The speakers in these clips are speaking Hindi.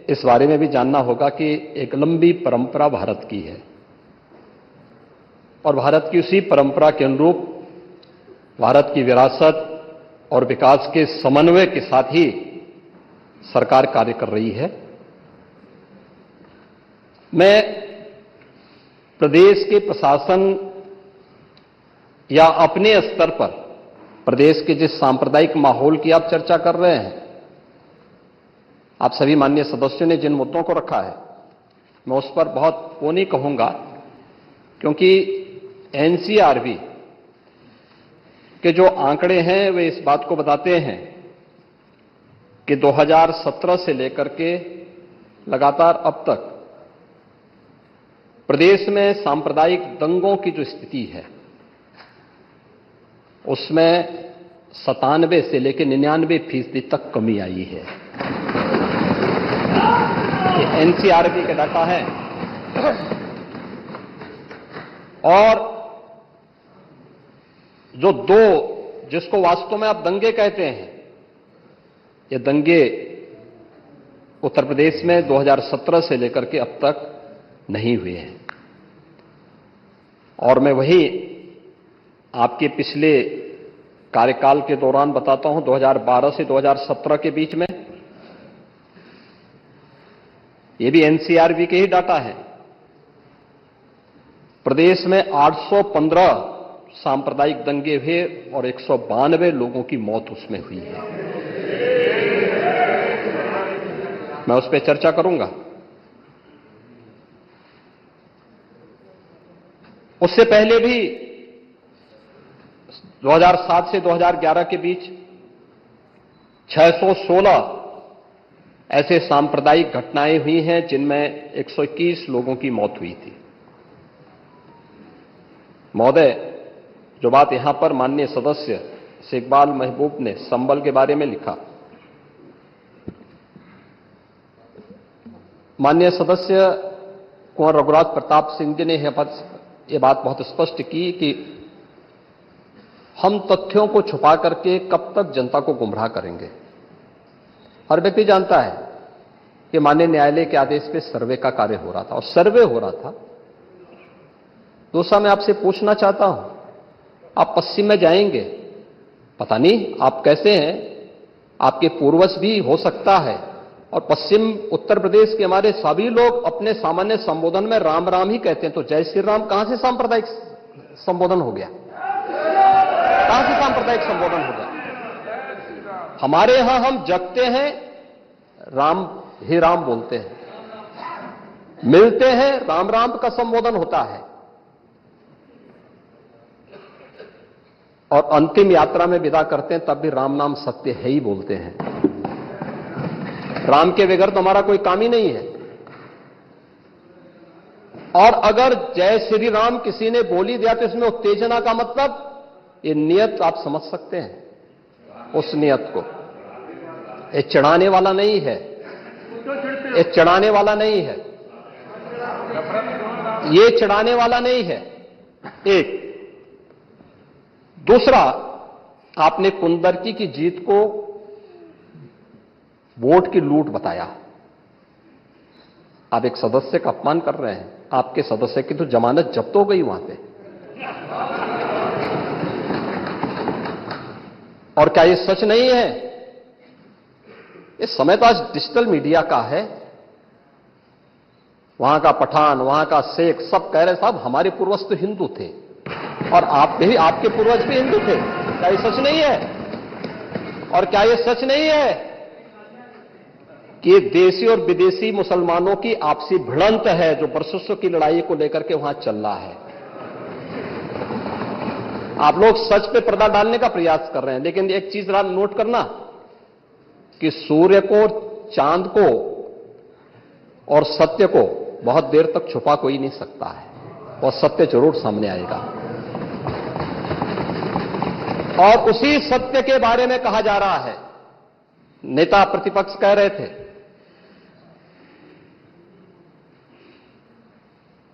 इस बारे में भी जानना होगा कि एक लंबी परंपरा भारत की है और भारत की उसी परंपरा के अनुरूप भारत की विरासत और विकास के समन्वय के साथ ही सरकार कार्य कर रही है। मैं प्रदेश के प्रशासन या अपने स्तर पर प्रदेश के जिस सांप्रदायिक माहौल की आप चर्चा कर रहे हैं, आप सभी माननीय सदस्यों ने जिन मुद्दों को रखा है, मैं उस पर बहुत वो नहीं कहूंगा, क्योंकि एनसीआरबी के जो आंकड़े हैं वे इस बात को बताते हैं कि 2017 से लेकर के लगातार अब तक प्रदेश में सांप्रदायिक दंगों की जो स्थिति है उसमें 97 से लेकर 99% तक कमी आई है। ये एनसीआरबी का डाटा है। और जो दो जिसको वास्तव में आप दंगे कहते हैं, ये दंगे उत्तर प्रदेश में 2017 से लेकर के अब तक नहीं हुए हैं। और मैं वही आपके पिछले कार्यकाल के दौरान बताता हूं, 2012 से 2017 के बीच में, ये भी एनसीआरबी के ही डाटा है, प्रदेश में 815 सांप्रदायिक दंगे हुए और 192 लोगों की मौत उसमें हुई है। मैं उस पर चर्चा करूंगा। उससे पहले भी 2007 से 2011 के बीच 616 ऐसे सांप्रदायिक घटनाएं हुई हैं जिनमें 121 लोगों की मौत हुई थी। महोदय, जो बात यहां पर माननीय सदस्य शेख इकबाल महबूब ने संबल के बारे में लिखा, माननीय सदस्य कुंवर रघुराज प्रताप सिंह जी ने ये बात बहुत स्पष्ट की कि हम तथ्यों को छुपा करके कब तक जनता को गुमराह करेंगे। हर व्यक्ति जानता है कि माननीय न्यायालय के आदेश पे सर्वे का कार्य हो रहा था और सर्वे हो रहा था। दूसरा, मैं आपसे पूछना चाहता हूं, आप पश्चिम में जाएंगे, पता नहीं आप कैसे हैं, आपके पूर्वज भी हो सकता है, और पश्चिम उत्तर प्रदेश के हमारे सभी लोग अपने सामान्य संबोधन में राम राम ही कहते हैं, तो जय श्री राम कहां से सांप्रदायिक संबोधन हो गया? कहां से सांप्रदायिक संबोधन हो गया? हमारे यहां हम जगते हैं, राम ही राम बोलते हैं, मिलते हैं, राम राम का संबोधन होता है, और अंतिम यात्रा में विदा करते हैं तब भी राम नाम सत्य है ही बोलते हैं। राम के बगैर तो हमारा कोई काम ही नहीं है। और अगर जय श्री राम किसी ने बोली दिया तो इसमें उत्तेजना का मतलब, ये नियत आप समझ सकते हैं उस नियत को। ये चढ़ाने वाला नहीं है, ये चढ़ाने वाला नहीं है, ये चढ़ाने वाला नहीं है। एक दूसरा, आपने कुंदरकी की जीत को वोट की लूट बताया। आप एक सदस्य का अपमान कर रहे हैं। आपके सदस्य की तो जमानत जब्त हो गई वहां पे। और क्या ये सच नहीं है? इस समय तो आज डिजिटल मीडिया का है, वहां का पठान, वहां का शेख सब कह रहे साहब हमारे पूर्वज तो हिंदू थे और आप भी, आपके पूर्वज भी हिंदू थे। क्या ये सच नहीं है? और क्या ये सच नहीं है कि देशी और विदेशी मुसलमानों की आपसी भिड़ंत है जो वर्षों की लड़ाई को लेकर के वहां चल रहा है? आप लोग सच पे पर्दा डालने का प्रयास कर रहे हैं, लेकिन एक चीज जरा नोट करना कि सूर्य को, चांद को और सत्य को बहुत देर तक छुपा कोई नहीं सकता है, और सत्य जरूर सामने आएगा। और उसी सत्य के बारे में कहा जा रहा है। नेता प्रतिपक्ष कह रहे थे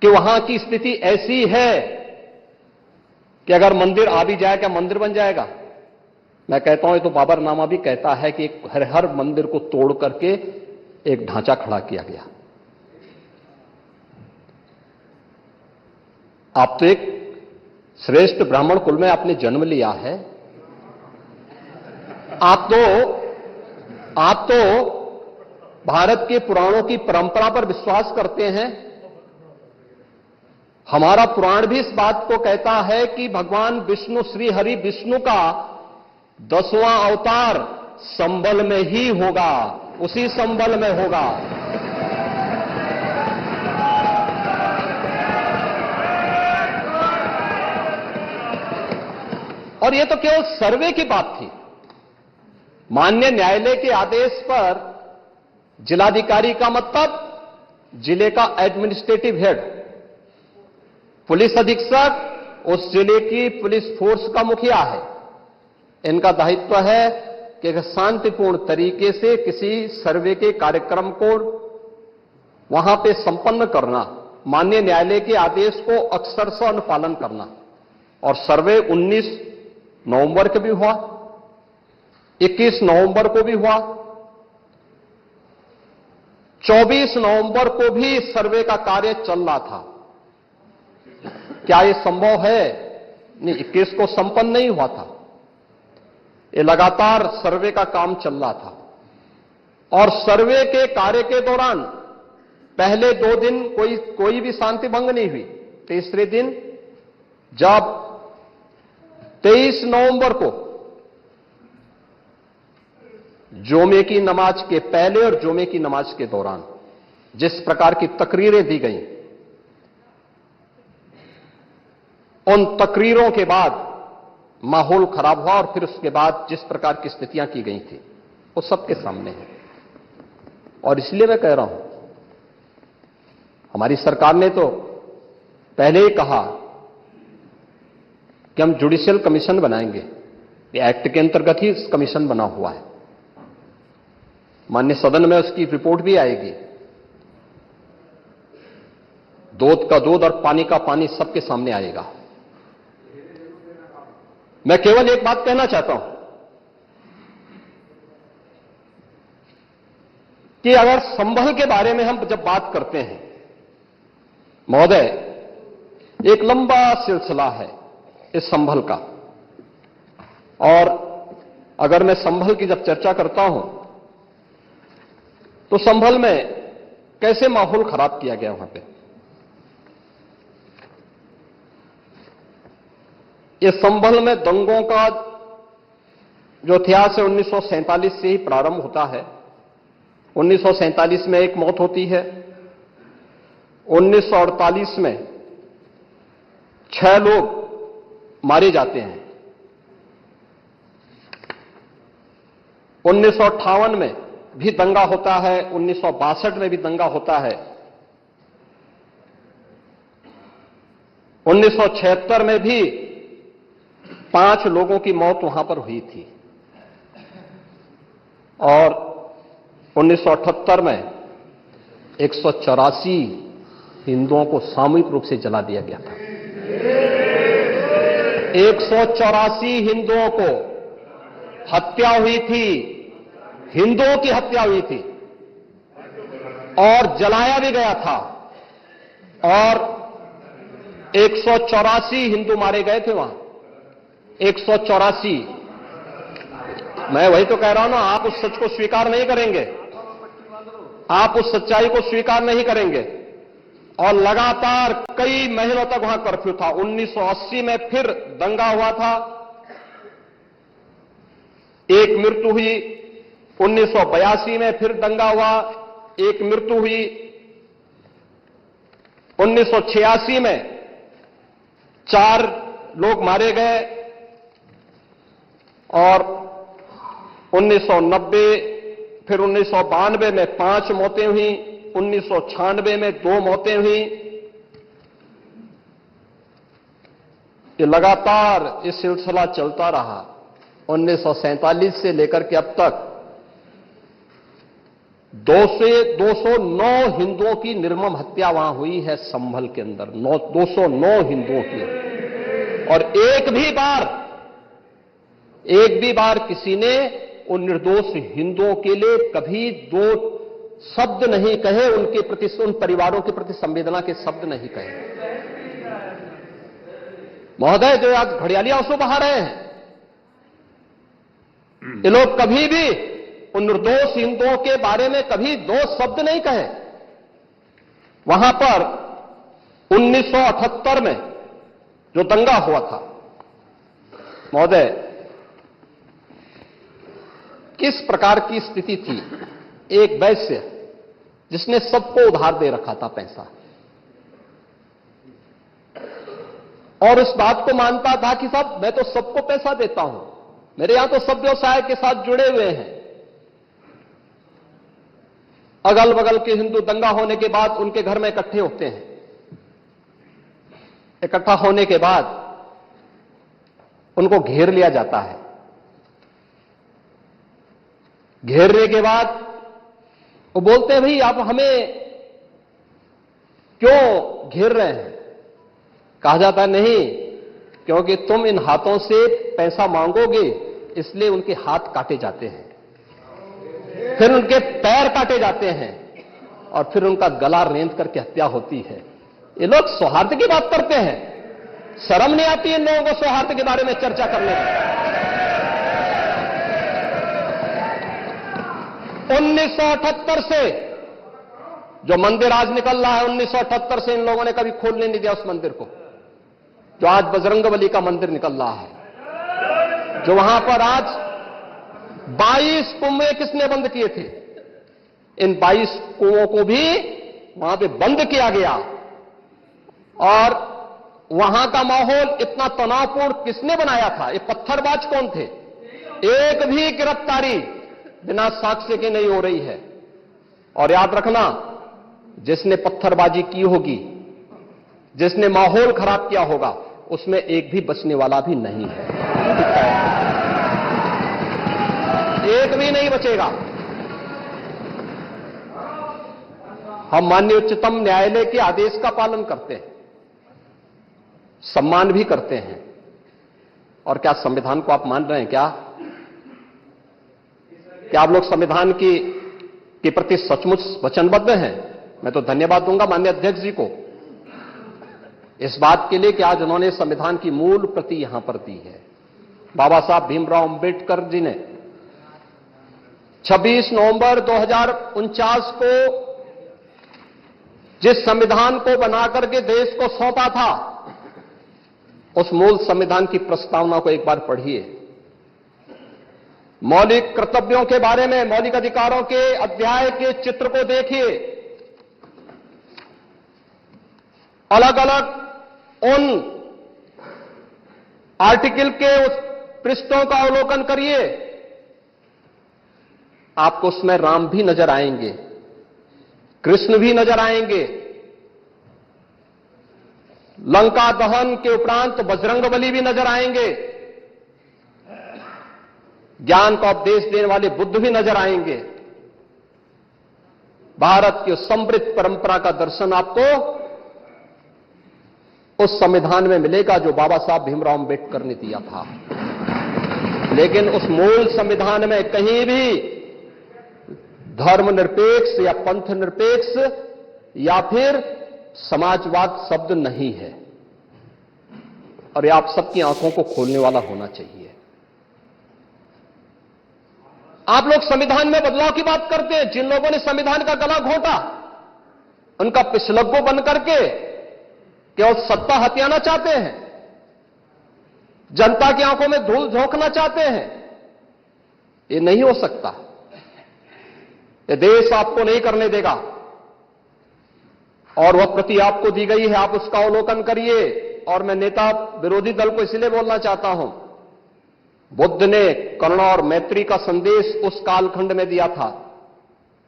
कि वहां की स्थिति ऐसी है कि अगर मंदिर आ भी जाए, क्या मंदिर बन जाएगा? मैं कहता हूं, ये तो बाबरनामा भी कहता है कि हर मंदिर को तोड़ करके एक ढांचा खड़ा किया गया। आप तो एक श्रेष्ठ ब्राह्मण कुल में आपने जन्म लिया है। आप तो भारत के पुराणों की परंपरा पर विश्वास करते हैं। हमारा पुराण भी इस बात को कहता है कि भगवान विष्णु, श्री हरि विष्णु का 10वां अवतार संबल में ही होगा, उसी संबल में होगा। और यह तो केवल सर्वे की बात थी। माननीय न्यायालय के आदेश पर जिलाधिकारी का मतलब जिले का एडमिनिस्ट्रेटिव हेड, पुलिस अधीक्षक उस जिले की पुलिस फोर्स का मुखिया है। इनका दायित्व है कि शांतिपूर्ण तरीके से किसी सर्वे के कार्यक्रम को वहां पे संपन्न करना, माननीय न्यायालय के आदेश को अक्षरशः अनुपालन करना। और सर्वे 19 नवंबर को भी हुआ, 21 नवंबर को भी हुआ, 24 नवंबर को भी सर्वे का कार्य चल रहा था। क्या यह संभव है? नहीं, 21 को संपन्न नहीं हुआ था। ये लगातार सर्वे का काम चल रहा था। और सर्वे के कार्य के दौरान पहले 2 दिन कोई भी शांति भंग नहीं हुई। तीसरे दिन जब 23 नवंबर को जुमे की नमाज के पहले और जुमे की नमाज के दौरान जिस प्रकार की तकरीरें दी गईं, उन तकरीरों के बाद माहौल खराब हुआ। और फिर उसके बाद जिस प्रकार की स्थितियां की गई थी वो सबके सामने है। और इसलिए मैं कह रहा हूं, हमारी सरकार ने तो पहले ही कहा कि हम जुडिशियल कमीशन बनाएंगे। ये एक्ट के अंतर्गत ही कमीशन बना हुआ है। माननीय सदन में उसकी रिपोर्ट भी आएगी। दूध का दूध और पानी का पानी सबके सामने आएगा। मैं केवल एक बात कहना चाहता हूं कि अगर संभल के बारे में हम जब बात करते हैं महोदय, एक लंबा सिलसिला है इस संभल का। और अगर मैं संभल की जब चर्चा करता हूं तो संभल में कैसे माहौल खराब किया गया वहां पे। ये संभल में दंगों का जो इतिहास है 1947 से ही प्रारंभ होता है। 1947 में एक मौत होती है। 1948 में 6 लोग मारे जाते हैं। 1958 में भी दंगा होता है। 1962 में भी दंगा होता है। 1976 में भी 5 लोगों की मौत वहां पर हुई थी। और 1978 में 184 हिंदुओं को सामूहिक रूप से जला दिया गया था। 184 हिंदुओं को हत्या हुई थी, हिंदुओं की हत्या हुई थी और जलाया भी गया था। और 184 हिंदू मारे गए थे वहां। 184। मैं वही तो कह रहा हूं ना, आप उस सच को स्वीकार नहीं करेंगे, आप उस सच्चाई को स्वीकार नहीं करेंगे। और लगातार कई महीनों तक वहां कर्फ्यू था। 1980 में फिर दंगा हुआ था, एक मृत्यु हुई। 1982 में फिर दंगा हुआ, एक मृत्यु हुई। 1986 में 4 लोग मारे गए। और 1990 फिर 1992 में 5 मौतें हुई। 1996 में 2 मौतें हुई। ये लगातार ये सिलसिला चलता रहा। 1947 से लेकर के अब तक 209 हिंदुओं की निर्मम हत्या वहां हुई है संभल के अंदर। 209 हिंदुओं की। और एक भी बार किसी ने उन निर्दोष हिंदुओं के लिए कभी 2 शब्द नहीं कहे, उनके प्रति, उन परिवारों के प्रति संवेदना के शब्द नहीं कहे। महोदय, जो आज घड़ियाली आंसू बहा रहे हैं, ये लोग कभी भी उन निर्दोष हिंदुओं के बारे में कभी दो शब्द नहीं कहे। वहां पर 1978 में जो दंगा हुआ था, महोदय, किस प्रकार की स्थिति थी? एक वैश्य जिसने सबको उधार दे रखा था पैसा, और उस बात को मानता था कि साहब मैं तो सबको पैसा देता हूं, मेरे यहां तो सब व्यवसाय के साथ जुड़े हुए हैं। अगल बगल के हिंदू दंगा होने के बाद उनके घर में इकट्ठे होते हैं। इकट्ठा होने के बाद उनको घेर लिया जाता है। घेरने के बाद वो बोलते हैं, भाई आप हमें क्यों घेर रहे हैं? कहा जाता है, नहीं, क्योंकि तुम इन हाथों से पैसा मांगोगे, इसलिए उनके हाथ काटे जाते हैं, फिर उनके पैर काटे जाते हैं, और फिर उनका गला रेंद करके हत्या होती है। ये लोग सौहार्द की बात करते हैं। शर्म नहीं आती इन लोगों को सौहार्द के बारे में चर्चा करने में? 1978 से जो मंदिर आज निकल रहा है, 1978 से इन लोगों ने कभी खोलने नहीं दिया उस मंदिर को, जो आज बजरंगबली का मंदिर निकल रहा है। जो वहां पर आज 22 कुएं किसने बंद किए थे? इन 22 कुओं को भी वहां पे बंद किया गया। और वहां का माहौल इतना तनावपूर्ण किसने बनाया था? ये पत्थरबाज कौन थे? एक भी गिरफ्तारी बिना साक्ष्य के नहीं हो रही है। और याद रखना, जिसने पत्थरबाजी की होगी, जिसने माहौल खराब किया होगा, उसमें एक भी बचने वाला भी नहीं है। एक भी नहीं बचेगा। हम माननीय उच्चतम न्यायालय के आदेश का पालन करते हैं, सम्मान भी करते हैं। और क्या संविधान को आप मान रहे हैं? क्या आप लोग संविधान के प्रति सचमुच वचनबद्ध हैं? मैं तो धन्यवाद दूंगा माननीय अध्यक्ष जी को इस बात के लिए कि आज उन्होंने संविधान की मूल प्रति यहां पर दी है। बाबा साहब भीमराव अंबेडकर जी ने 26 नवंबर 2049 को जिस संविधान को बनाकर के देश को सौंपा था, उस मूल संविधान की प्रस्तावना को एक बार पढ़िए। मौलिक कर्तव्यों के बारे में, मौलिक अधिकारों के अध्याय के चित्र को देखिए। अलग अलग उन आर्टिकल के उस पृष्ठों का अवलोकन करिए। आपको उसमें राम भी नजर आएंगे, कृष्ण भी नजर आएंगे। लंका दहन के उपरांत बजरंगबली भी नजर आएंगे। ज्ञान का उपदेश देने वाले बुद्ध भी नजर आएंगे। भारत की समृद्ध परंपरा का दर्शन आपको उस संविधान में मिलेगा जो बाबा साहब भीमराव अंबेडकर ने दिया था। लेकिन उस मूल संविधान में कहीं भी धर्मनिरपेक्ष या पंथ निरपेक्ष या फिर समाजवाद शब्द नहीं है। और ये आप सबकी आंखों को खोलने वाला होना चाहिए। आप लोग संविधान में बदलाव की बात करते हैं। जिन लोगों ने संविधान का गला घोंटा, उनका पिछलग्गू बन करके केवल सत्ता हथियाना चाहते हैं, जनता की आंखों में धूल झोंकना चाहते हैं। ये नहीं हो सकता। ये देश आपको नहीं करने देगा। और वह प्रति आपको दी गई है, आप उसका अवलोकन करिए। और मैं नेता विरोधी दल को इसलिए बोलना चाहता हूं, बुद्ध ने करुणा और मैत्री का संदेश उस कालखंड में दिया था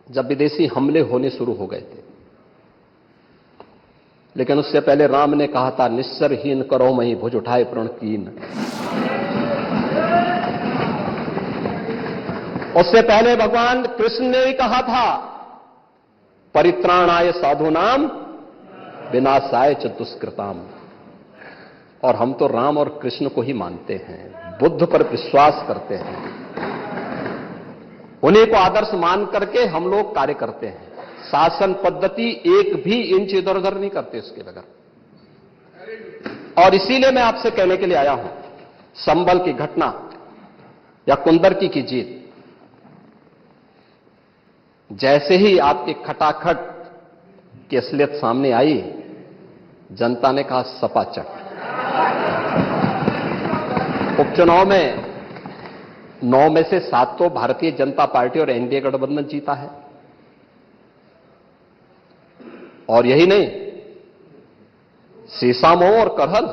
जब विदेशी हमले होने शुरू हो गए थे। लेकिन उससे पहले राम ने कहा था, निस्सरहीन करो मही भुज उठाए प्रण कीन। उससे पहले भगवान कृष्ण ने भी कहा था, परित्राणाय साधूनाम विनाशाय च दुष्कृताम। और हम तो राम और कृष्ण को ही मानते हैं, बुद्ध पर विश्वास करते हैं। उन्हीं को आदर्श मान करके हम लोग कार्य करते हैं। शासन पद्धति एक भी इंच इधर उधर नहीं करते इसके बगैर। और इसीलिए मैं आपसे कहने के लिए आया हूं, संभल की घटना या कुंदरकी की जीत, जैसे ही आपकी खटाखट की असलियत सामने आई, जनता ने कहा सपाचट। उपचुनाव में 9 में से 7 तो भारतीय जनता पार्टी और एनडीए गठबंधन जीता है। और यही नहीं, सीसामऊ और करहल,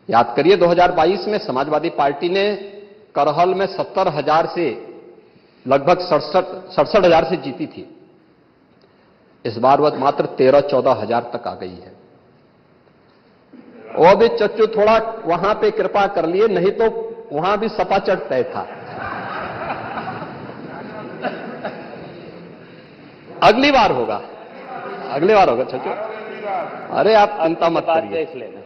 याद करिए 2022 में समाजवादी पार्टी ने करहल में 70,000 से लगभग 67,000 से जीती थी। इस बार वह मात्र 13-14,000 तक आ गई है। वो भी चच्चू थोड़ा वहां पे कृपा कर लिए, नहीं तो वहां भी सपाचट तय था। अगली बार होगा, अगली बार होगा चच्चू, अरे आप चिंता मत करिए, देख लेना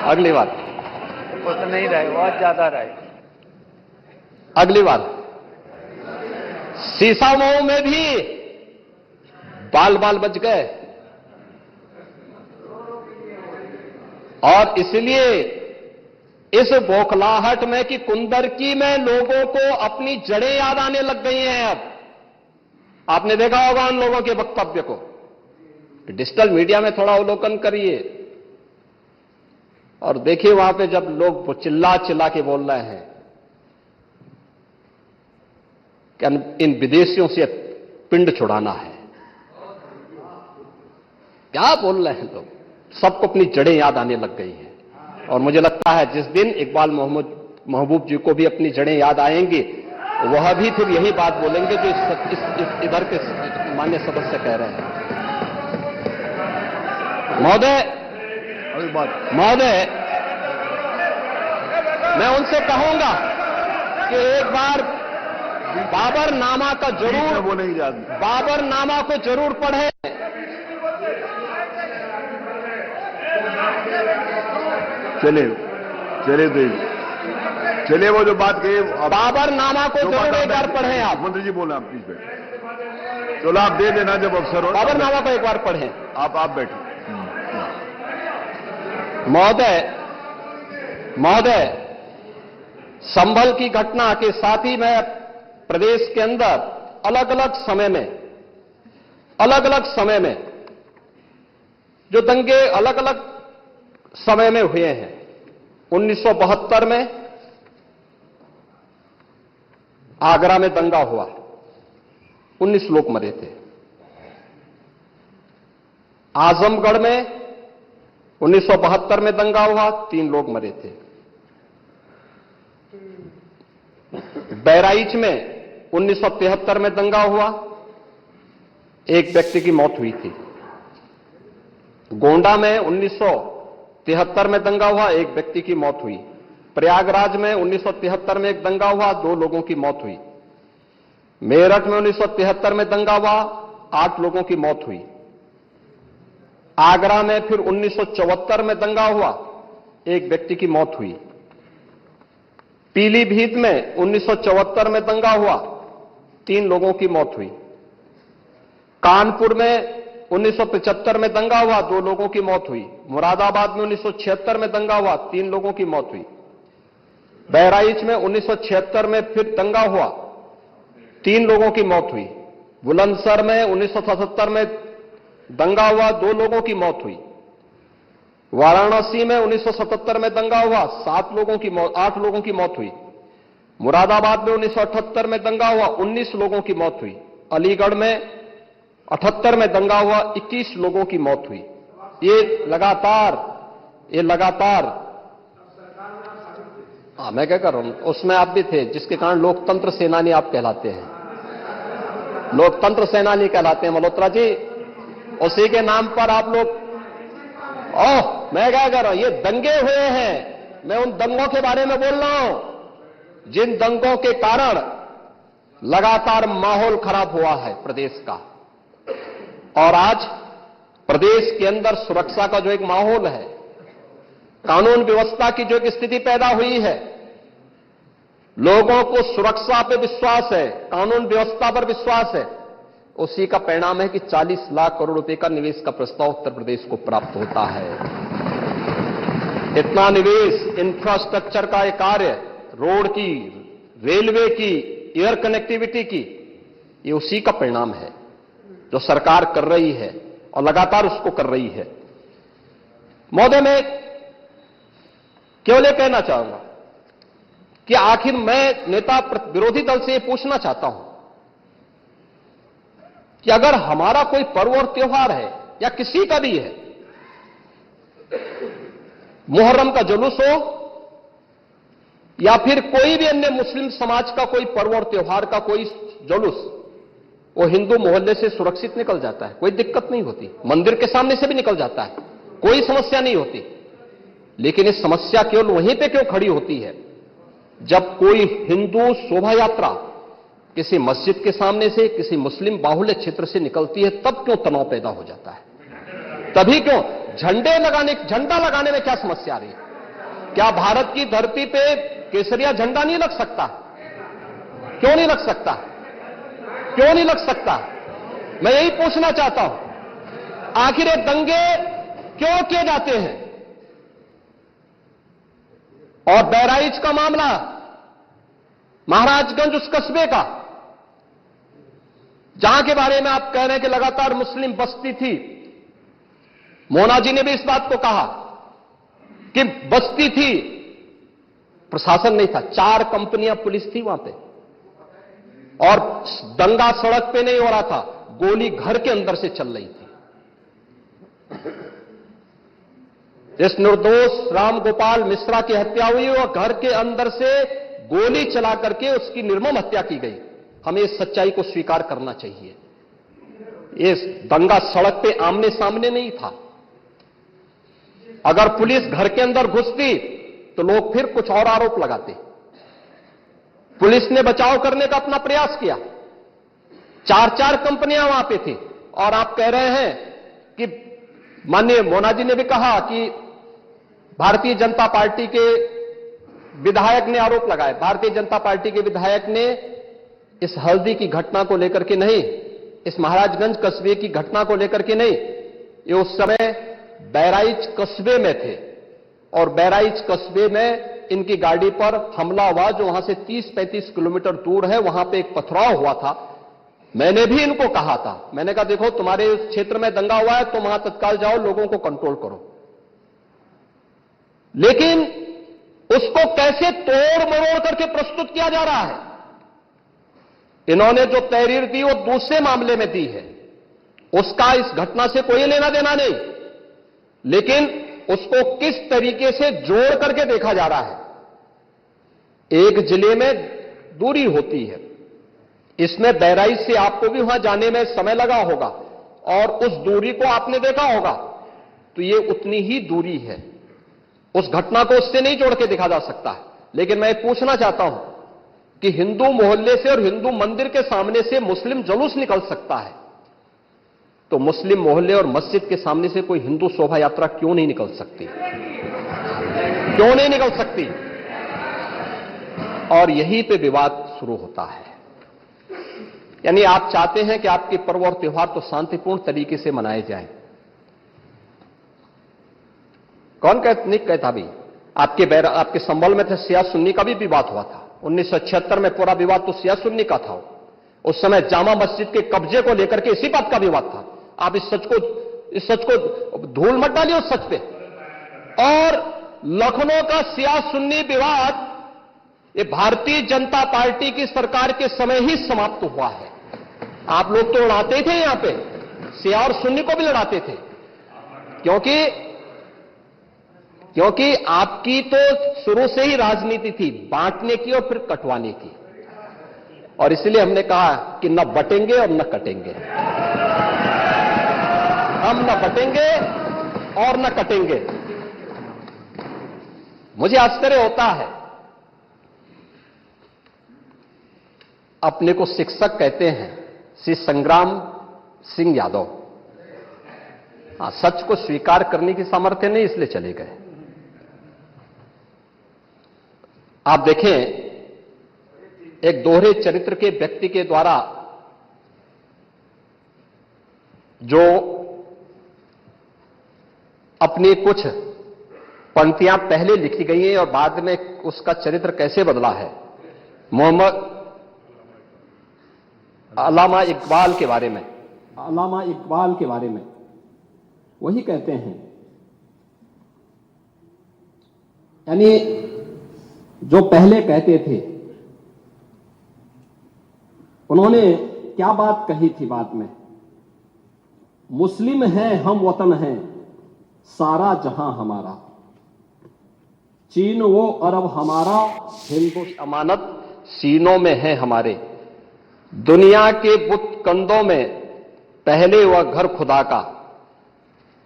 अगली बार उतना नहीं रहे, बहुत ज्यादा रहे। अगली बार सीसामऊ में भी बाल बाल बच गए। और इसलिए इस बौखलाहट में कि कुंदरकी में लोगों को अपनी जड़ें याद आने लग गई हैं। अब आपने देखा होगा उन लोगों के वक्तव्य को, डिजिटल मीडिया में थोड़ा अवलोकन करिए और देखिए वहां पे जब लोग वो चिल्ला चिल्ला के बोल रहे हैं कि इन विदेशियों से पिंड छुड़ाना है, क्या बोल रहे हैं लोग, सबको अपनी जड़ें याद आने लग गई हैं। और मुझे लगता है जिस दिन इकबाल महबूब जी को भी अपनी जड़ें याद आएंगी, वह भी फिर यही बात बोलेंगे जो इधर के माननीय सदस्य कह रहे हैं। महोदय, मैं उनसे कहूंगा कि एक बार बाबरनामा का जरूर बाबरनामा को जरूर पढ़ें। चलिए वो जो बात कही, बाबरनामा को जरूर एक बार पढ़ें आप। मंत्री जी बोले आप प्लीज बैठे, चलो आप दे देना जब अवसर हो। बाबरनामा को एक बार पढ़ें आप बैठे। महोदय, संभल की घटना के साथ ही मैं प्रदेश के अंदर अलग अलग समय में जो दंगे अलग अलग समय में हुए हैं, 1972 में आगरा में दंगा हुआ, 19 लोग मरे थे। आजमगढ़ में 1972 में दंगा हुआ, 3 लोग मरे थे। बहराइच में 1973 में दंगा हुआ, 1 व्यक्ति की मौत हुई थी। गोंडा में 1973 में दंगा हुआ, 1 व्यक्ति की मौत हुई। प्रयागराज में 1973 में एक दंगा हुआ, 2 लोगों की मौत हुई। मेरठ में 1973 में दंगा हुआ, 8 लोगों की मौत हुई। आगरा में फिर 1974 में दंगा हुआ, 1 व्यक्ति की मौत हुई। पीलीभीत में 1974 में दंगा हुआ, 3 लोगों की मौत हुई। कानपुर में 1975 में दंगा हुआ, 2 लोगों की मौत हुई। मुरादाबाद में 1976 में दंगा हुआ, 3 लोगों की मौत हुई। बहराइच में 1976 में फिर दंगा हुआ, 3 लोगों की मौत हुई। बुलंदशहर में 1977 में दंगा हुआ, 2 लोगों की मौत हुई। वाराणसी में 1977 में दंगा हुआ, 8 लोगों की मौत हुई। मुरादाबाद में 1978 में दंगा हुआ, 19 लोगों की मौत हुई। अलीगढ़ में 78 में दंगा हुआ, 21 लोगों की मौत हुई। ये लगातार मैं क्या कर रहा हूं, उसमें आप भी थे, जिसके कारण लोकतंत्र सेनानी आप कहलाते हैं, लोकतंत्र सेनानी कहलाते हैं मल्होत्रा जी। उसी के नाम पर आप लोग, मैं क्या कर रहा हूं, ये दंगे हुए हैं, मैं उन दंगों के बारे में बोल रहा हूं जिन दंगों के कारण लगातार माहौल खराब हुआ है प्रदेश का। और आज प्रदेश के अंदर सुरक्षा का जो एक माहौल है, कानून व्यवस्था की जो एक स्थिति पैदा हुई है, लोगों को सुरक्षा पे विश्वास है, कानून व्यवस्था पर विश्वास है, उसी का परिणाम है कि 40 लाख करोड़ रुपए का निवेश का प्रस्ताव उत्तर प्रदेश को प्राप्त होता है। इतना निवेश, इंफ्रास्ट्रक्चर का एक कार्य, रोड की, रेलवे की, एयर कनेक्टिविटी की, ये उसी का परिणाम है जो सरकार कर रही है और लगातार उसको कर रही है। महोदय, मैं केवल ये कहना चाहूंगा कि आखिर मैं नेता विरोधी दल से ये पूछना चाहता हूं कि अगर हमारा कोई पर्व और त्योहार है या किसी का भी है, मुहर्रम का जुलूस हो या फिर कोई भी अन्य मुस्लिम समाज का कोई पर्व और त्योहार का कोई जुलूस, वो हिंदू मोहल्ले से सुरक्षित निकल जाता है, कोई दिक्कत नहीं होती, मंदिर के सामने से भी निकल जाता है, कोई समस्या नहीं होती। लेकिन इस समस्या केवल वहीं पे क्यों खड़ी होती है जब कोई हिंदू शोभा यात्रा किसी मस्जिद के सामने से, किसी मुस्लिम बाहुल्य क्षेत्र से निकलती है, तब क्यों तनाव पैदा हो जाता है? तभी क्यों झंडा लगाने में क्या समस्या आ रही है? क्या भारत की धरती पे केसरिया झंडा नहीं लग सकता? क्यों नहीं लग सकता? क्यों नहीं लग सकता? मैं यही पूछना चाहता हूं, आखिर ये दंगे क्यों किए जाते हैं? और बहराइच का मामला, महाराजगंज उस कस्बे का, जहां के बारे में आप कह रहे हैं कि लगातार मुस्लिम बस्ती थी, मोना जी ने भी इस बात को कहा कि बस्ती थी, प्रशासन नहीं था, 4 कंपनियां पुलिस थी वहां पे, और दंगा सड़क पे नहीं हो रहा था, गोली घर के अंदर से चल रही थी। जिस निर्दोष राम गोपाल मिश्रा की हत्या हुई, वह घर के अंदर से गोली चला करके उसकी निर्मम हत्या की गई। हमें इस सच्चाई को स्वीकार करना चाहिए। ये दंगा सड़क पे आमने सामने नहीं था। अगर पुलिस घर के अंदर घुसती तो लोग फिर कुछ और आरोप लगाते। पुलिस ने बचाव करने का अपना प्रयास किया, 4 कंपनियां वहां पे थी, और आप कह रहे हैं कि माननीय मोना जी ने भी कहा कि भारतीय जनता पार्टी के विधायक ने आरोप लगाए। भारतीय जनता पार्टी के विधायक ने इस हल्दी की घटना को लेकर के नहीं, इस महाराजगंज कस्बे की घटना को लेकर के नहीं, ये उस समय बहराइच कस्बे में थे, और बहराइच कस्बे में इनकी गाड़ी पर हमला हुआ, जो वहां से 30-35 किलोमीटर दूर है। वहां पे एक पथराव हुआ था। मैंने भी इनको कहा था, मैंने कहा देखो तुम्हारे उस क्षेत्र में दंगा हुआ है, तुम वहां तत्काल जाओ, लोगों को कंट्रोल करो। लेकिन उसको कैसे तोड़ मरोड़ करके प्रस्तुत किया जा रहा है। इन्होंने जो तहरीर दी वो दूसरे मामले में दी है, उसका इस घटना से कोई लेना देना नहीं, लेकिन उसको किस तरीके से जोड़ करके देखा जा रहा है। एक जिले में दूरी होती है, इसमें बहराइच से आपको भी वहां जाने में समय लगा होगा, और उस दूरी को आपने देखा होगा, तो ये उतनी ही दूरी है। उस घटना को उससे नहीं जोड़ के देखा जा सकता है। लेकिन मैं पूछना चाहता हूं कि हिंदू मोहल्ले से और हिंदू मंदिर के सामने से मुस्लिम जुलूस निकल सकता है, तो मुस्लिम मोहल्ले और मस्जिद के सामने से कोई हिंदू शोभा यात्रा क्यों नहीं निकल सकती? क्यों नहीं निकल सकती? और यहीं पे विवाद शुरू होता है। यानी आप चाहते हैं कि आपके पर्व और त्योहार तो शांतिपूर्ण तरीके से मनाए जाएं। कौन नहीं कहता भी? आपके संबल में थे शिया सुन्नी का भी विवाद हुआ था। 1976 में पूरा विवाद तो शिया सुन्नी का था। उस समय जामा मस्जिद के कब्जे को लेकर के इसी बात का विवाद था। आप इस सच को धूल मत डालिए उस सच पे। और लखनऊ का शिया सुन्नी विवाद ये भारतीय जनता पार्टी की सरकार के समय ही समाप्त हुआ है। आप लोग तो लड़ाते ही थे, यहां पे शिया और सुन्नी को भी लड़ाते थे, क्योंकि आपकी तो शुरू से ही राजनीति थी बांटने की और फिर कटवाने की, और इसलिए हमने कहा कि न बटेंगे और न कटेंगे। हम न बटेंगे और न कटेंगे। मुझे आश्चर्य होता है, अपने को शिक्षक कहते हैं श्री संग्राम सिंह यादव। सच को स्वीकार करने की सामर्थ्य नहीं, इसलिए चले गए। आप देखें एक दोहरे चरित्र के व्यक्ति के द्वारा जो अपनी कुछ पंक्तियां पहले लिखी गई हैं और बाद में उसका चरित्र कैसे बदला है, मोहम्मद अल्लामा इकबाल के बारे में वही कहते हैं, यानी जो पहले कहते थे उन्होंने क्या बात कही थी बाद में, मुस्लिम हैं हम वतन हैं सारा जहां हमारा, चीन वो अरब हमारा, हिंदू की अमानत सीनों में है हमारे, दुनिया के बुत कंदों में पहले वह घर खुदा का,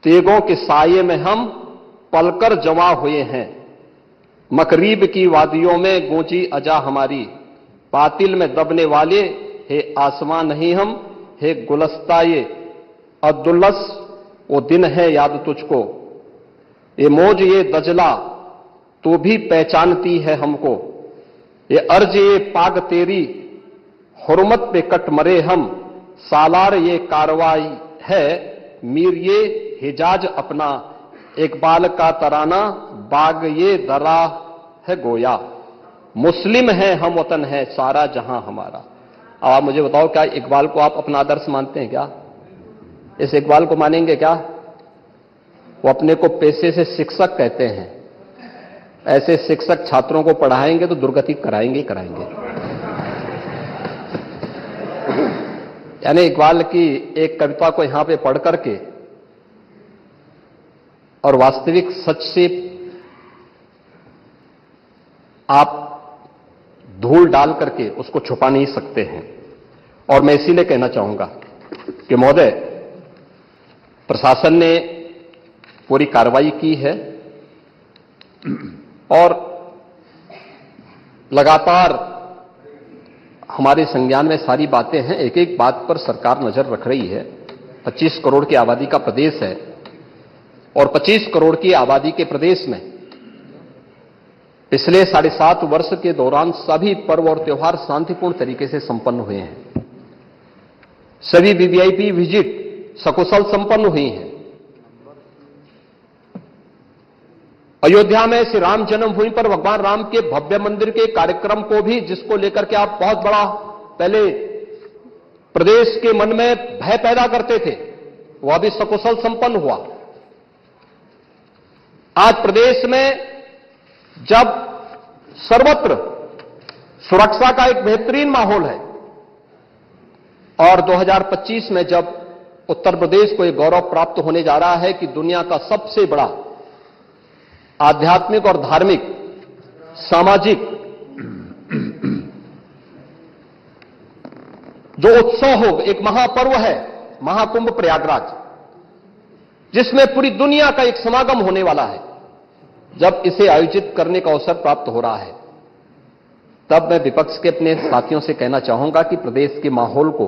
तेगों के साये में हम पलकर जमा हुए हैं, मकरीब की वादियों में गूंजी अजा हमारी, बातिल में दबने वाले हे आसमां नहीं हम, हे गुलस्ता ये अब्दुल्लस वो दिन है याद तुझको, ये मौज ये दजला तू भी पहचानती है हमको, ये अर्ज ये पाग तेरी हुर्मत पे कट मरे हम, सालार ये कार्रवाई है मीर ये हिजाज अपना, इकबाल का तराना बाग ये दरा है गोया, मुस्लिम है हम वतन है सारा जहां हमारा। अब आप मुझे बताओ, क्या इकबाल को आप अपना आदर्श मानते हैं क्या? इस इकबाल को मानेंगे क्या? वो अपने को पेशे से शिक्षक कहते हैं, ऐसे शिक्षक छात्रों को पढ़ाएंगे तो दुर्गति कराएंगे ही कराएंगे। यानी इकबाल की एक कविता को यहां पे पढ़ करके और वास्तविक सच से आप धूल डाल करके उसको छुपा नहीं सकते हैं। और मैं इसीलिए कहना चाहूंगा कि महोदय, प्रशासन ने पूरी कार्रवाई की है और लगातार हमारे संज्ञान में सारी बातें हैं, एक एक बात पर सरकार नजर रख रही है। 25 करोड़ की आबादी का प्रदेश है और 25 करोड़ की आबादी के प्रदेश में पिछले 7.5 वर्ष के दौरान सभी पर्व और त्योहार शांतिपूर्ण तरीके से संपन्न हुए हैं। सभी वीवीआईपी विजिट सकुशल संपन्न हुई हैं। अयोध्या में श्री राम जन्मभूमि पर भगवान राम के भव्य मंदिर के कार्यक्रम को भी, जिसको लेकर के आप बहुत बड़ा पहले प्रदेश के मन में भय पैदा करते थे, वह भी सकुशल संपन्न हुआ। आज प्रदेश में जब सर्वत्र सुरक्षा का एक बेहतरीन माहौल है और 2025 में जब उत्तर प्रदेश को एक गौरव प्राप्त होने जा रहा है कि दुनिया का सबसे बड़ा आध्यात्मिक और धार्मिक सामाजिक जो उत्सव हो, एक महापर्व है महाकुंभ प्रयागराज, जिसमें पूरी दुनिया का एक समागम होने वाला है, जब इसे आयोजित करने का अवसर प्राप्त हो रहा है, तब मैं विपक्ष के अपने साथियों से कहना चाहूंगा कि प्रदेश के माहौल को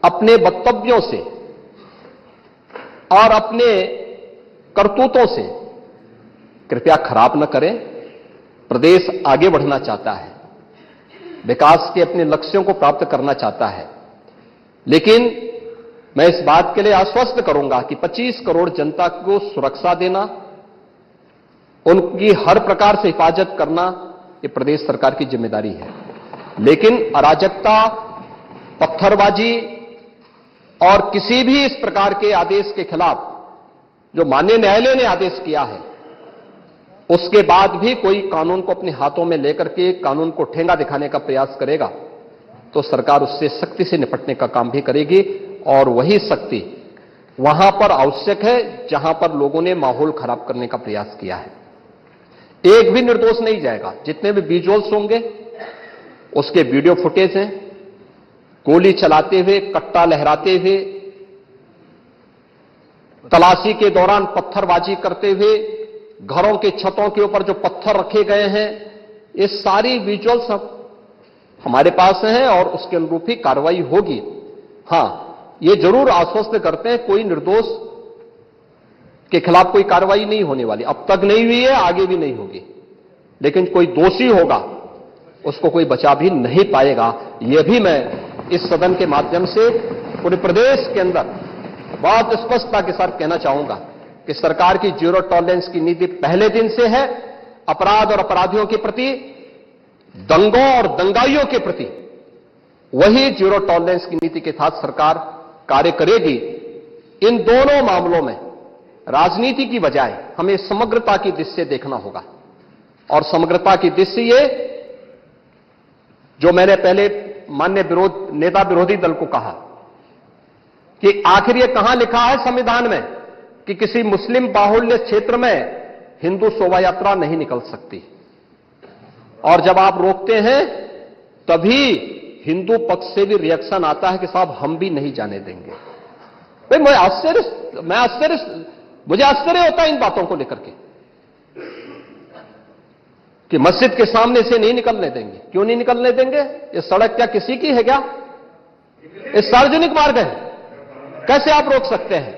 अपने वक्तव्यों से और अपने करतूतों से कृपया खराब न करें। प्रदेश आगे बढ़ना चाहता है, विकास के अपने लक्ष्यों को प्राप्त करना चाहता है, लेकिन मैं इस बात के लिए आश्वस्त करूंगा कि 25 करोड़ जनता को सुरक्षा देना, उनकी हर प्रकार से हिफाजत करना, ये प्रदेश सरकार की जिम्मेदारी है। लेकिन अराजकता, पत्थरबाजी और किसी भी इस प्रकार के आदेश के खिलाफ जो माननीय न्यायालय ने आदेश किया है, उसके बाद भी कोई कानून को अपने हाथों में लेकर के कानून को ठेंगा दिखाने का प्रयास करेगा तो सरकार उससे सख्ती से निपटने का काम भी करेगी। और वही सख्ती वहां पर आवश्यक है जहां पर लोगों ने माहौल खराब करने का प्रयास किया है। एक भी निर्दोष नहीं जाएगा। जितने भी विजुअल्स होंगे उसके वीडियो फुटेज हैं, गोली चलाते हुए, कट्टा लहराते हुए, तलाशी के दौरान पत्थरबाजी करते हुए, घरों के छतों के ऊपर जो पत्थर रखे गए हैं, ये सारी विजुअल्स हमारे पास हैं और उसके अनुरूप ही कार्रवाई होगी। हां, ये जरूर आश्वस्त करते हैं कोई निर्दोष के खिलाफ कोई कार्रवाई नहीं होने वाली, अब तक नहीं हुई है, आगे भी नहीं होगी। लेकिन कोई दोषी होगा उसको कोई बचा भी नहीं पाएगा। यह भी मैं इस सदन के माध्यम से पूरे प्रदेश के अंदर बहुत स्पष्टता के साथ कहना चाहूंगा कि सरकार की जीरो टॉलरेंस की नीति पहले दिन से है। अपराध और अपराधियों के प्रति, दंगों और दंगाइयों के प्रति वही जीरो टॉलरेंस की नीति के तहत सरकार कार्य करेगी। इन दोनों मामलों में राजनीति की बजाय हमें समग्रता की दृष्टि से देखना होगा, और समग्रता की दृष्टि से ये जो मैंने पहले माननीय नेता विरोधी दल को कहा कि आखिर ये कहां लिखा है संविधान में कि किसी मुस्लिम बाहुल्य क्षेत्र में हिंदू शोभा यात्रा नहीं निकल सकती, और जब आप रोकते हैं तभी हिंदू पक्ष से भी रिएक्शन आता है कि साहब हम भी नहीं जाने देंगे। भाई मुझे आश्चर्य होता है इन बातों को लेकर के कि मस्जिद के सामने से नहीं निकलने देंगे। क्यों नहीं निकलने देंगे? ये सड़क क्या किसी की है क्या? ये सार्वजनिक मार्ग है, कैसे आप रोक सकते हैं?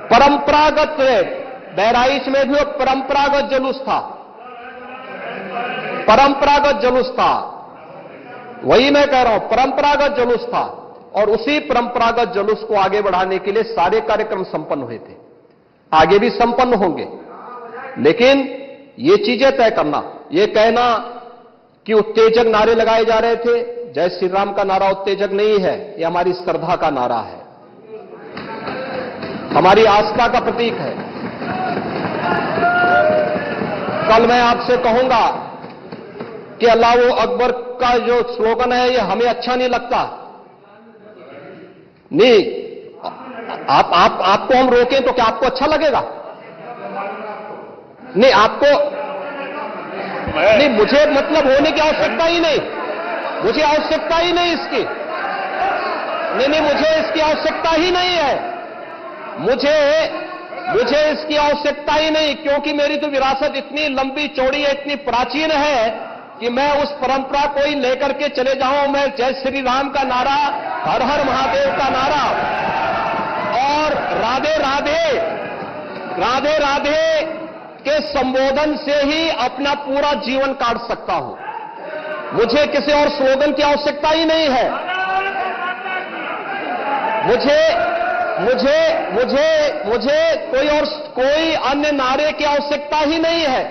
परंपरागत बहराइच में भी परंपरागत जुलूस था, परंपरागत जुलूस था, वही मैं कह रहा हूं, परंपरागत जुलूस था, और उसी परंपरागत जुलूस को आगे बढ़ाने के लिए सारे कार्यक्रम संपन्न हुए थे, आगे भी संपन्न होंगे। लेकिन ये चीजें तय करना, ये कहना कि उत्तेजक नारे लगाए जा रहे थे, जय श्री राम का नारा उत्तेजक नहीं है, ये हमारी श्रद्धा का नारा है, हमारी आस्था का प्रतीक है। कल मैं आपसे कहूंगा कि अल्लाह वो अकबर का जो स्लोगन है ये हमें अच्छा नहीं लगता, नहीं, आपको हम रोकें तो क्या आपको अच्छा लगेगा? नहीं, आपको नहीं, मुझे मतलब होने की आवश्यकता ही नहीं, मुझे आवश्यकता ही नहीं इसकी, नहीं, मुझे इसकी आवश्यकता ही नहीं है, मुझे इसकी आवश्यकता ही नहीं, क्योंकि मेरी तो विरासत इतनी लंबी चौड़ी है, इतनी प्राचीन है कि मैं उस परंपरा को ही लेकर के चले जाऊं। मैं जय श्री राम का नारा, हर हर महादेव का नारा और राधे राधे, राधे राधे के संबोधन से ही अपना पूरा जीवन काट सकता हूं। मुझे किसी और स्लोगन की आवश्यकता ही नहीं है। मुझे कोई अन्य नारे की आवश्यकता ही नहीं है,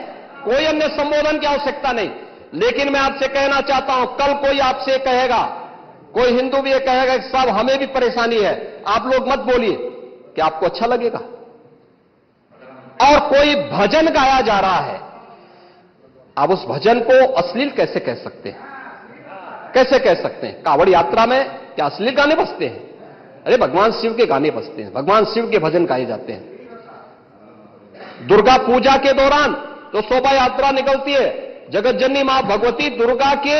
कोई अन्य संबोधन की आवश्यकता नहीं। लेकिन मैं आपसे कहना चाहता हूं, कल कोई आपसे कहेगा, कोई हिंदू भी ये कहेगा कि साहब हमें भी परेशानी है, आप लोग मत बोलिए, कि आपको अच्छा लगेगा? और कोई भजन गाया जा रहा है, आप उस भजन को अश्लील कैसे कह सकते हैं? कैसे कह सकते हैं? कांवड़ यात्रा में क्या अश्लील गाने बजते हैं? अरे भगवान शिव के गाने बजते हैं, भगवान शिव के भजन गाए जाते हैं। दुर्गा पूजा के दौरान तो शोभा यात्रा निकलती है, जगत जननी मां भगवती दुर्गा के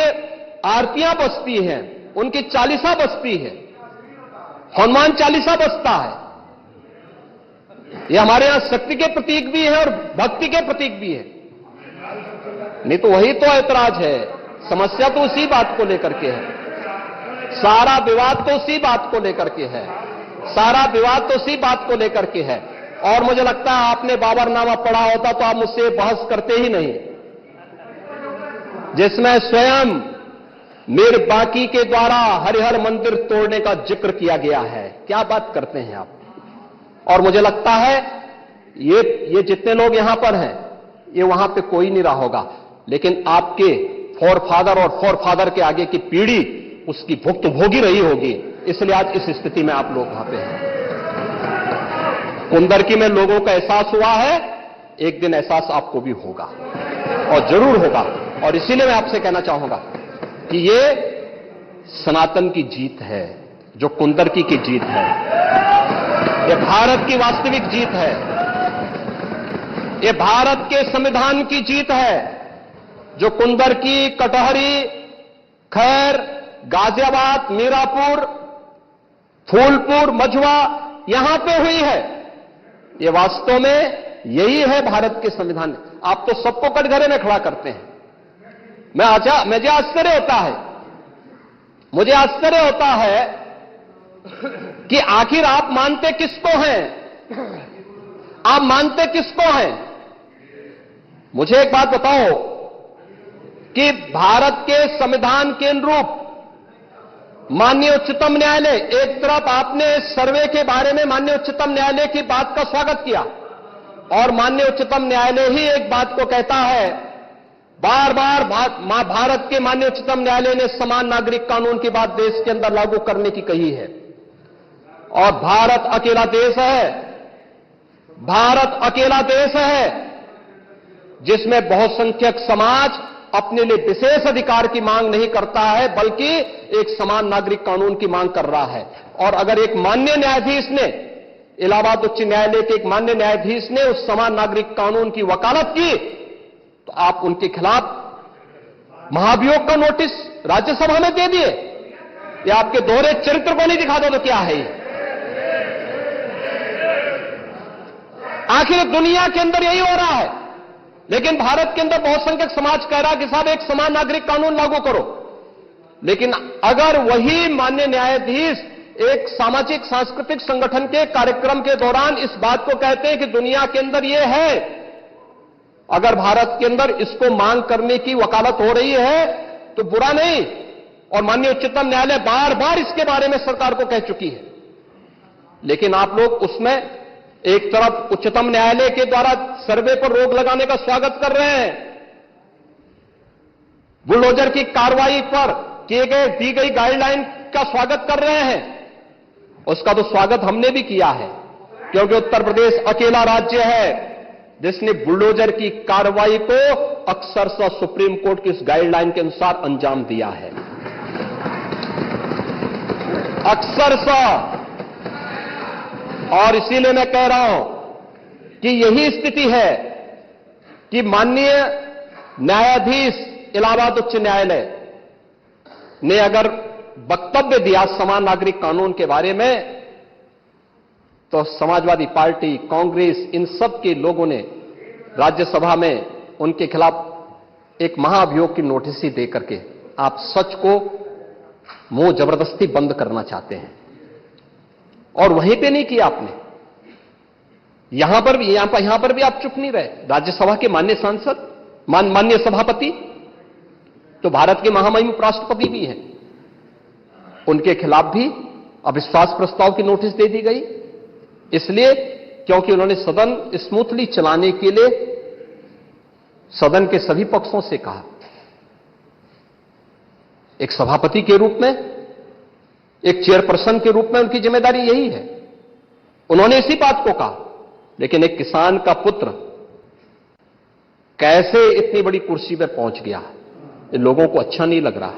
आरतियां बजती हैं, उनकी चालीसा बजती है, हनुमान चालीसा बजता है। ये हमारे यहां शक्ति के प्रतीक भी है और भक्ति के प्रतीक भी है। नहीं तो वही तो ऐतराज है, समस्या तो उसी बात को लेकर के है, सारा विवाद तो उसी बात को लेकर के है, सारा विवाद तो उसी बात को लेकर के है। और मुझे लगता है आपने बाबरनामा पढ़ा होता तो आप मुझसे बहस करते ही नहीं, जिसमें स्वयं मीर बाकी के द्वारा हरिहर मंदिर तोड़ने का जिक्र किया गया है। क्या बात करते हैं आप? और मुझे लगता है ये जितने लोग यहां पर हैं, ये वहां पे कोई नहीं रहा होगा, लेकिन आपके फोरफादर और फोरफादर के आगे की पीढ़ी उसकी भुक्त भोगी रही होगी, इसलिए आज इस स्थिति में आप लोग वहां पे हैं। कुंदरकी में लोगों का एहसास हुआ है, एक दिन एहसास आपको भी होगा और जरूर होगा। और इसीलिए मैं आपसे कहना चाहूंगा कि ये सनातन की जीत है, जो कुंदरकी की जीत है, ये भारत की वास्तविक जीत है, ये भारत के संविधान की जीत है, जो कुंदरकी, कटहरी, खैर, गाजियाबाद, मीरापुर, फूलपुर, मझवा यहां पे हुई है। ये वास्तव में यही है भारत के संविधान। आप तो सबको कटघरे में खड़ा करते हैं। मुझे आश्चर्य होता है, मुझे आश्चर्य होता है कि आखिर आप मानते किसको हैं? आप मानते किसको हैं? मुझे एक बात बताओ, कि भारत के संविधान के अनुरूप माननीय उच्चतम न्यायालय, एक तरफ आपने सर्वे के बारे में माननीय उच्चतम न्यायालय की बात का स्वागत किया और माननीय उच्चतम न्यायालय ही एक बात को कहता है, बार बार भारत के माननीय उच्चतम न्यायालय ने समान नागरिक कानून की बात देश के अंदर लागू करने की कही है। और भारत अकेला देश है, भारत अकेला देश है जिसमें बहुसंख्यक समाज अपने लिए विशेष अधिकार की मांग नहीं करता है, बल्कि एक समान नागरिक कानून की मांग कर रहा है। और अगर एक माननीय न्यायाधीश ने, इलाहाबाद उच्च न्यायालय के एक माननीय न्यायाधीश ने उस समान नागरिक कानून की वकालत की, तो आप उनके खिलाफ महाभियोग का नोटिस राज्यसभा में दे दिए। या आपके दोहरे चरित्र को नहीं दिखा दो तो क्या है ये? आखिर दुनिया के अंदर यही हो रहा है, लेकिन भारत के अंदर बहुसंख्यक समाज कह रहा है कि साहब एक समान नागरिक कानून लागू करो। लेकिन अगर वही माननीय न्यायाधीश एक सामाजिक सांस्कृतिक संगठन के कार्यक्रम के दौरान इस बात को कहते हैं कि दुनिया के अंदर यह है, अगर भारत के अंदर इसको मांग करने की वकालत हो रही है तो बुरा नहीं। और माननीय उच्चतम न्यायालय बार बार इसके बारे में सरकार को कह चुकी है, लेकिन आप लोग उसमें एक तरफ उच्चतम न्यायालय के द्वारा सर्वे पर रोक लगाने का स्वागत कर रहे हैं, बुलडोजर की कार्रवाई पर दी गई गाइडलाइन का स्वागत कर रहे हैं। उसका तो स्वागत हमने भी किया है, क्योंकि उत्तर प्रदेश अकेला राज्य है जिसने बुलडोजर की कार्रवाई को अक्सरशः सुप्रीम कोर्ट की इस गाइडलाइन के अनुसार अंजाम दिया है। अक्सरशः। और इसीलिए मैं कह रहा हूं कि यही स्थिति है कि माननीय न्यायाधीश इलाहाबाद उच्च न्यायालय ने अगर वक्तव्य दिया समान नागरिक कानून के बारे में, तो समाजवादी पार्टी, कांग्रेस, इन सब के लोगों ने राज्यसभा में उनके खिलाफ एक महाअभियोग की नोटिस ही दे करके आप सच को मुंह जबरदस्ती बंद करना चाहते हैं। और वहीं पे नहीं किया आपने, यहां पर भी आप चुप नहीं रहे। राज्यसभा के माननीय सांसद, माननीय सभापति तो भारत के महामहिम उपराष्ट्रपति भी हैं, उनके खिलाफ भी अविश्वास प्रस्ताव की नोटिस दे दी गई, इसलिए क्योंकि उन्होंने सदन स्मूथली चलाने के लिए सदन के सभी पक्षों से कहा। एक सभापति के रूप में, एक चेयरपर्सन के रूप में उनकी जिम्मेदारी यही है, उन्होंने इसी बात को कहा। लेकिन एक किसान का पुत्र कैसे इतनी बड़ी कुर्सी पर पहुंच गया, ये लोगों को अच्छा नहीं लग रहा,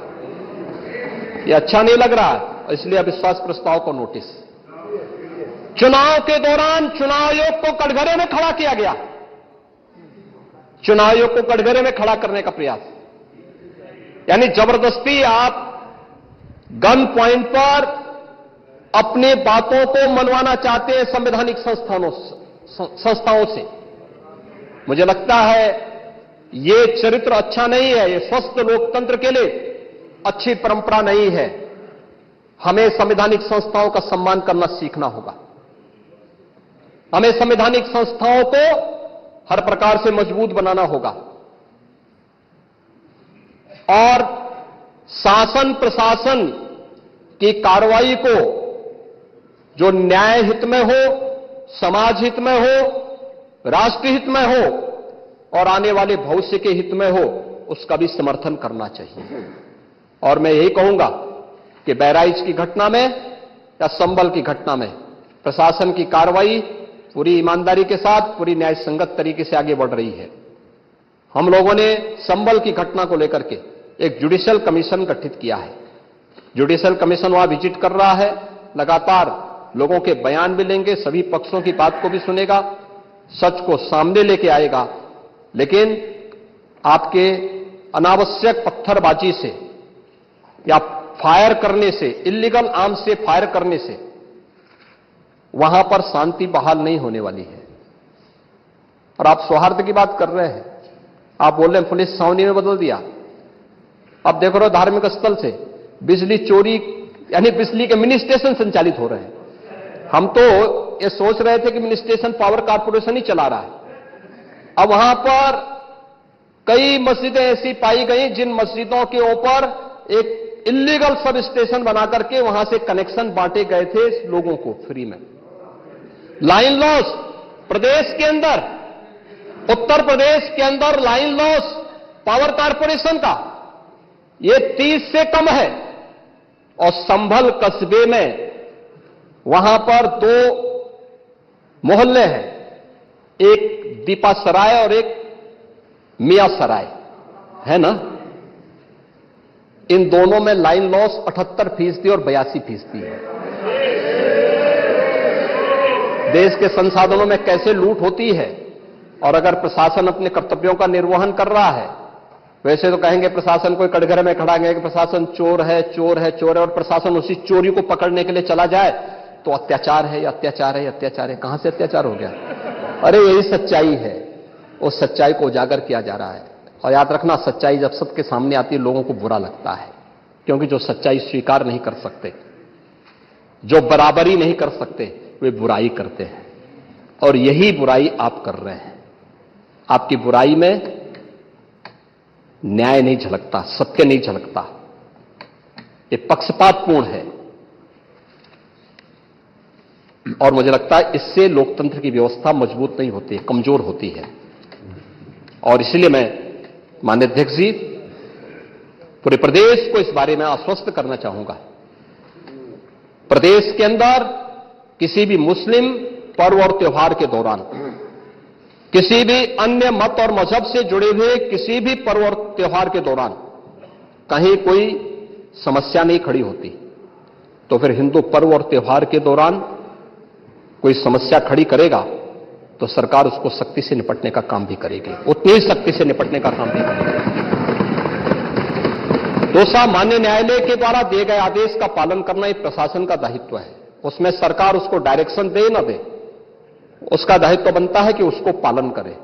ये अच्छा नहीं लग रहा, इसलिए अविश्वास प्रस्ताव को नोटिस। चुनाव के दौरान चुनाव आयोग को कटघरे में खड़ा किया गया, चुनाव आयोग को कटघरे में खड़ा करने का प्रयास, यानी जबरदस्ती आप गन पॉइंट पर अपनी बातों को मनवाना चाहते हैं संवैधानिक संस्थाओं से। मुझे लगता है ये चरित्र अच्छा नहीं है, ये स्वस्थ लोकतंत्र के लिए अच्छी परंपरा नहीं है। हमें संवैधानिक संस्थाओं का सम्मान करना सीखना होगा, हमें संवैधानिक संस्थाओं को हर प्रकार से मजबूत बनाना होगा और शासन प्रशासन की कार्रवाई को जो न्याय हित में हो, समाज हित में हो, राष्ट्र हित में हो और आने वाले भविष्य के हित में हो, उसका भी समर्थन करना चाहिए। और मैं यही कहूंगा कि बहराइच की घटना में या संभल की घटना में प्रशासन की कार्रवाई पूरी ईमानदारी के साथ, पूरी न्याय संगत तरीके से आगे बढ़ रही है। हम लोगों ने संभल की घटना को लेकर के एक जुडिशियल कमीशन गठित किया है। जुडिशियल कमीशन वहां विजिट कर रहा है, लगातार लोगों के बयान भी लेंगे, सभी पक्षों की बात को भी सुनेगा, सच को सामने लेके आएगा। लेकिन आपके अनावश्यक पत्थरबाजी से या फायर करने से, इल्लीगल आर्म्स से फायर करने से वहां पर शांति बहाल नहीं होने वाली है। और आप सौहार्द की बात कर रहे हैं, आप बोल रहे हैं पुलिस छावनी में बदल दिया। अब देखो रहे धार्मिक स्थल से बिजली चोरी, यानी बिजली के मिनी स्टेशन संचालित हो रहे हैं। हम तो ये सोच रहे थे कि मिनी स्टेशन पावर कारपोरेशन ही चला रहा है, अब वहां पर कई मस्जिदें ऐसी पाई गई जिन मस्जिदों के ऊपर एक इलीगल सब स्टेशन बना करके वहां से कनेक्शन बांटे गए थे लोगों को फ्री में। लाइन लॉस प्रदेश के अंदर, उत्तर प्रदेश के अंदर लाइन लॉस पावर कारपोरेशन का ये 30 से कम है। और संभल कस्बे में वहां पर 2 मोहल्ले हैं, एक दीपा सराय और एक मियां सराय है ना। इन दोनों में लाइन लॉस 78% और 82% है। देश के संसाधनों में कैसे लूट होती है। और अगर प्रशासन अपने कर्तव्यों का निर्वहन कर रहा है, वैसे तो कहेंगे प्रशासन कोई कटघरे में खड़ा है कि प्रशासन चोर है चोर है चोर है, और प्रशासन उसी चोरी को पकड़ने के लिए चला जाए तो अत्याचार है, अत्याचार है, अत्याचार है। कहां से अत्याचार हो गया? अरे यही सच्चाई है। उस सच्चाई को उजागर किया जा रहा है। और याद रखना, सच्चाई जब सबके सामने आती है लोगों को बुरा लगता है, क्योंकि जो सच्चाई स्वीकार नहीं कर सकते, जो बराबरी नहीं कर सकते, वे बुराई करते हैं। और यही बुराई आप कर रहे हैं। आपकी बुराई में न्याय नहीं झलकता, सत्य नहीं झलकता, ये पक्षपातपूर्ण है। और मुझे लगता है इससे लोकतंत्र की व्यवस्था मजबूत नहीं होती है, कमजोर होती है। और इसलिए मैं माननीय अध्यक्ष जी पूरे प्रदेश को इस बारे में आश्वस्त करना चाहूंगा। प्रदेश के अंदर किसी भी मुस्लिम पर्व और त्योहार के दौरान, किसी भी अन्य मत और मजहब से जुड़े हुए किसी भी पर्व और त्योहार के दौरान कहीं कोई समस्या नहीं खड़ी होती, तो फिर हिंदू पर्व और त्योहार के दौरान कोई समस्या खड़ी करेगा तो सरकार उसको सख्ती से निपटने का काम भी करेगी, उतनी ही सख्ती से निपटने का काम भी करेगी। दूसरा, माननीय न्यायालय के द्वारा दिए गए आदेश का पालन करना एक प्रशासन का दायित्व है। उसमें सरकार उसको डायरेक्शन दे न दे, उसका दायित्व बनता है कि उसको पालन करे।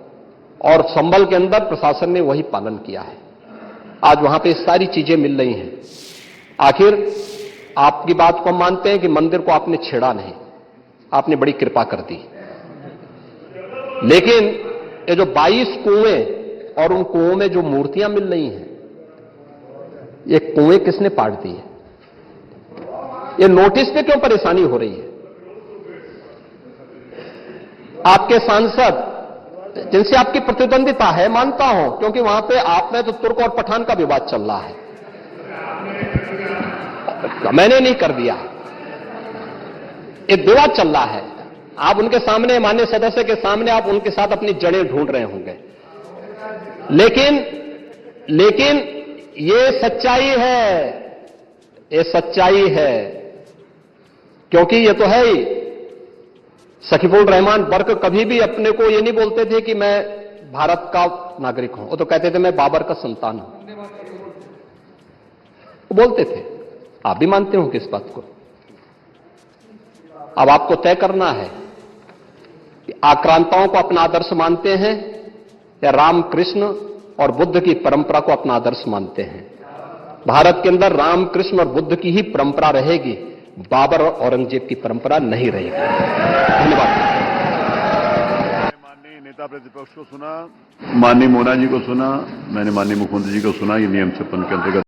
और संभल के अंदर प्रशासन ने वही पालन किया है। आज वहां पे सारी चीजें मिल रही हैं। आखिर आपकी बात को हम मानते हैं कि मंदिर को आपने छेड़ा नहीं, आपने बड़ी कृपा कर दी। लेकिन ये जो 22 कुएं और उन कुओं में जो मूर्तियां मिल रही हैं, ये कुएं किसने पाट दी है? ये नोटिस पे क्यों परेशानी हो रही है? आपके सांसद जिनसे आपकी प्रतिद्वंदिता है, मानता हूं, क्योंकि वहां पे आप में तो तुर्क और पठान का विवाद चल रहा है, मैंने नहीं कर दिया, एक विवाद चल रहा है। आप उनके सामने, माननीय सदस्य के सामने, आप उनके साथ अपनी जड़ें ढूंढ रहे होंगे। लेकिन ये सच्चाई है, ये सच्चाई है, क्योंकि ये तो है ही। सकीफुल रहमान बर्क कभी भी अपने को ये नहीं बोलते थे कि मैं भारत का नागरिक हूं, वो तो कहते थे मैं बाबर का संतान हूं, वो बोलते थे। आप भी मानते हो कि इस बात को? अब आपको तय करना है कि आक्रांताओं को अपना आदर्श मानते हैं या रामकृष्ण और बुद्ध की परंपरा को अपना आदर्श मानते हैं। भारत के अंदर रामकृष्ण और बुद्ध की ही परंपरा रहेगी, बाबर और औरंगजेब की परंपरा नहीं रहेगी। धन्यवाद। माननीय नेता प्रतिपक्ष को सुना, माननीय मोना जी को सुना, मैंने माननीय मुख्यमंत्री जी को सुना। ये नियम 56 के अंतर्गत